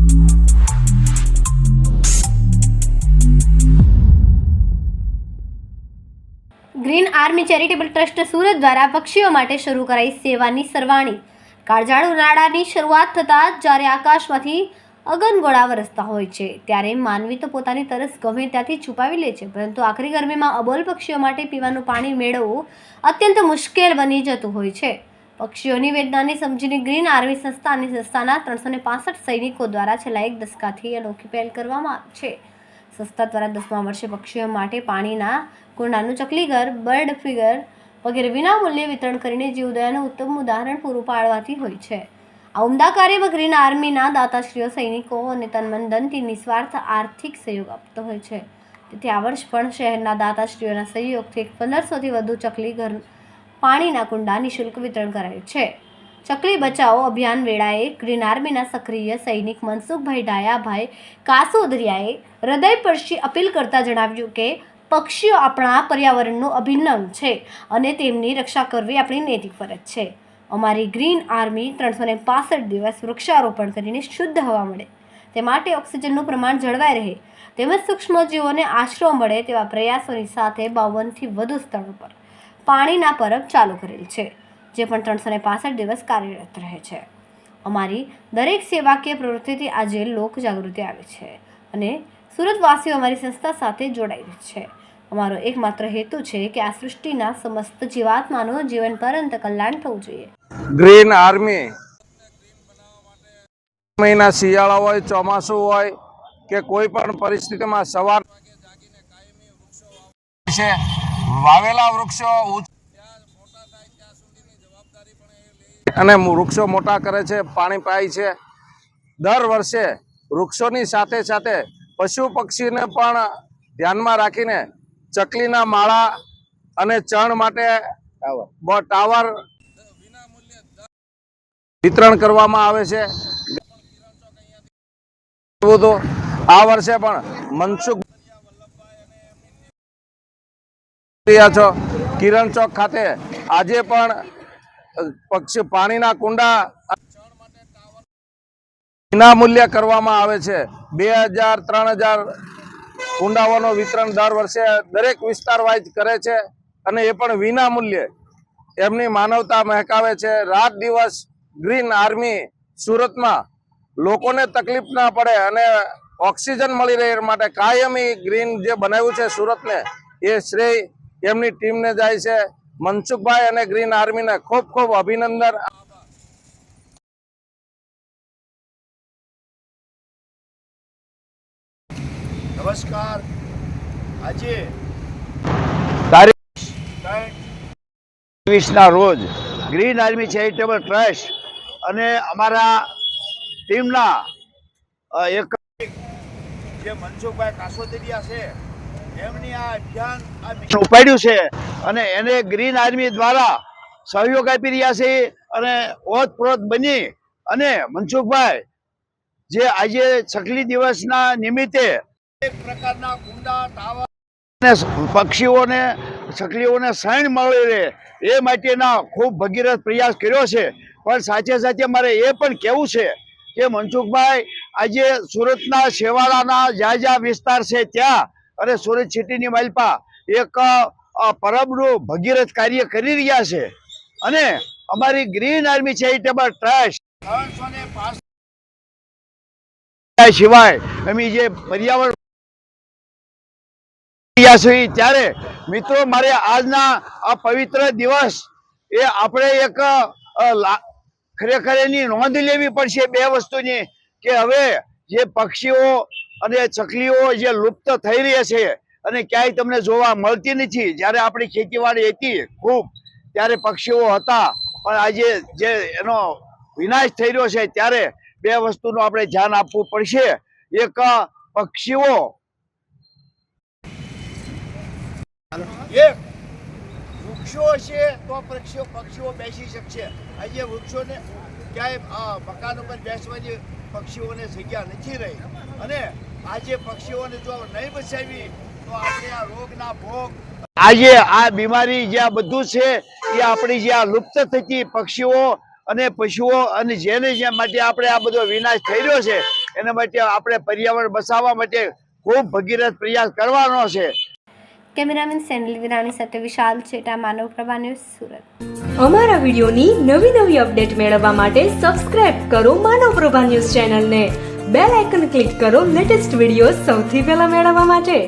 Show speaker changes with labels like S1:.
S1: Green army charitable trust Surat દ્વારા પક્ષીઓ માટે શરૂ કરાઈ સેવાની સરવાણી। કાળઝાળ ઉનાળાની શરૂઆત થતાં જ્યારે આકાશમાંથી અગનગોળા વરસતા હોય છે ત્યારે માનવી તો પોતાની તરસ ગમે ત્યાંથી છુપાવી લે છે, પરંતુ આખરી ગરમીમાં અબોલ પક્ષીઓ માટે પીવાનું પાણી મેળવવું અત્યંત મુશ્કેલ બની જતું હોય છે। પક્ષીઓની વેદનાને સમજીને ગ્રીન આર્મી સંસ્થા અને સંસ્થાના 365 સૈનિકો દ્વારા છેલ્લા એક દશકાથી અનોખી પહેલ કરવામાં આવી છે। સંસ્થા દ્વારા 10મા વર્ષે પક્ષીઓ માટે પાણીના કુંડાનું ચકલીઘર, બર્ડ ફીડર વગેરે વિનામૂલ્યે વિતરણ કરીને જીવદયાનું ઉત્તમ ઉદાહરણ પૂરું પાડવાથી હોય છે। આ ઉમદા કાર્યમાં ગ્રીન આર્મીના દાતાશ્રીઓ સૈનિકો અને તન ધનથી નિસ્વાર્થ આર્થિક સહયોગ આપતો હોય છે। તેથી આ વર્ષ પણ શહેરના દાતાશ્રીઓના સહયોગથી 1500થી વધુ ચકલીઘર પાણીના કુંડા નિઃશુલ્ક વિતરણ કરાયું છે। ચકલી બચાવો અભિયાન વેળાએ ગ્રીન આર્મીના સક્રિય સૈનિક મનસુખભાઈ ડાયાભાઈ કાસોદરિયાએ હૃદયસ્પર્શી અપીલ કરતા જણાવ્યું કે પક્ષીઓ આપણા પર્યાવરણનું અભિન્ન અંગ છે અને તેમની રક્ષા કરવી આપણી નૈતિક ફરજ છે। અમારી ગ્રીન આર્મી 365 દિવસ વૃક્ષારોપણ કરીને શુદ્ધ હવા મળે તે માટે ઓક્સિજનનું પ્રમાણ જળવાઈ રહે તેમજ સૂક્ષ્મજીવોને આશરો મળે તેવા પ્રયાસોની સાથે 52થી વધુ સ્થળો પર પાણીના પરબ ચાલુ કરેલ છે, જે પણ 365 દિવસ કાર્યરત રહે છે। અમારી દરેક સેવાકીય પ્રવૃત્તિથી આજે લોક જાગૃતિ આવે છે અને સુરતવાસીઓ અમારી સંસ્થા સાથે જોડાઈ રહે છે। અમારો એકમાત્ર હેતુ છે કે આ સૃષ્ટિના સમસ્ત જીવાત્માનું જીવન પર્યંત કલ્યાણ થવું જોઈએ।
S2: ગ્રીન આર્મી મહિના શિયાળા હોય, ચોમાસું હોય કે કોઈ પણ પરિસ્થિતિમાં સવાર છે વાવેલા વૃક્ષો અને વૃક્ષો મોટા કરે છે, પાણી પાય છે। દર વર્ષે વૃક્ષોની સાથે સાથે પશુ પક્ષીને પણ ધ્યાનમાં રાખીને ચકલીના માળા અને ચણ માટે ટાવર વિતરણ કરવામાં આવે છે। આ વર્ષે પણ મનસુખ કિરણ ચોક ખાતે આજે પણ પક્ષી પાણીના કુંડા વિનામૂલ્ય કરવામાં આવે છે। 2000-3000 કુંડાઓનું વિતરણ દર વર્ષે દરેક વિસ્તાર વાઇઝ કરે છે અને એ પણ વિનામૂલ્યે એમની માનવતા મહેકાવે છે। રાત દિવસ ગ્રીન આર્મી સુરતમાં લોકોને તકલીફ ના પડે અને ઓક્સિજન મળી રહે માટે કાયમી ગ્રીન જે બનાવ્યું છે સુરતને, એ શ્રેય એમની ટીમને જાય છે। મનસુખભાઈ અને ગ્રીન આર્મીને ખૂબ ખૂબ અભિનંદન।
S3: નમસ્કાર। આજે
S2: તારીખ
S3: 23ના રોજ ગ્રીન આર્મી ચેરિટેબલ ટ્રસ્ટ અને અમારા ટીમના એક જે મનસુખભાઈ કાસોદરિયા છે એમની આ અભિયાન ઉપાડ્યું છે અને એને ગ્રીન આર્મી દ્વારા સહયોગ આપી રહ્યા છે અને ઓતપ્રોત બની અને મનસુખભાઈ જે આજે ચકલી દિવસના નિમિત્તે એક પ્રકારના કુંડા, ટાવર અને પક્ષીઓને ચકલીઓને શરણ મળી રહે એ માટેના ખૂબ ભગીરથ પ્રયાસ કર્યો છે। પણ સાથે સાથે મારે એ પણ કહેવું છે કે મનસુખભાઈ આજે સુરતના છેવાડાના જ્યાં વિસ્તાર છે ત્યાં અને સુરત સિટીની માલપા એક પરબનું ભગીરથ કાર્ય કરી રહ્યા છે અને અમારી ગ્રીન આર્મી ચેરિટેબલ ટ્રસ્ટ 365 સિવાય અમે જે પર્યાવરણ ત્યારે મિત્રો મારે આજના આ પવિત્ર દિવસ એ આપણે એક ખરેખર એની નોંધ લેવી પડશે બે વસ્તુની કે હવે જે પક્ષીઓ અને ચકલીઓ જે લુપ્ત થઈ રહી છે અને ક્યાંય તમને જોવા મળતી નથી। જ્યારે આપણી ખેતીવાડી હતી ખૂબ ત્યારે પક્ષીઓ હતા, પણ આજે જે એનો વિનાશ થઈ રહ્યો છે ત્યારે બે વસ્તુનું આપણે ધ્યાન આપવું પડશે। એક પક્ષીઓ એક વૃક્ષો છે તો પક્ષીઓ બેસી શકશે। આજે વૃક્ષોને ક્યાંય મકાન ઉપર બેસવાની પક્ષીઓને જગ્યા નથી રહી અને આજે પક્ષીઓને જો નહીં બચાવી તો આપણે આ રોગના ભોગ આજે આ બીમારી જે આ બધું છે એ આપણી જે આ લુપ્ત થતી પક્ષીઓ અને પશુઓ અને જેને માટે આપણે આ બધો વિનાશ થઈ રહ્યો છે એના માટે આપણે પર્યાવરણ બચાવવા માટે ખૂબ ભગીરથ પ્રયાસ કરવાનો છે.
S1: કેમેરામેન સેનલ વિરાણી સાથે વિશાલ છેટા, માનવ પ્રભા ન્યૂઝ, સુરત.
S4: અમારા વિડીયોની નવી અપડેટ મેળવવા માટે સબસ્ક્રાઇબ કરો માનવ પ્રભા ન્યૂઝ ચેનલને. બેલ આઇકન ક્લિક કરો લેટેસ્ટ વિડીયો સૌથી પહેલા મેળવવા માટે.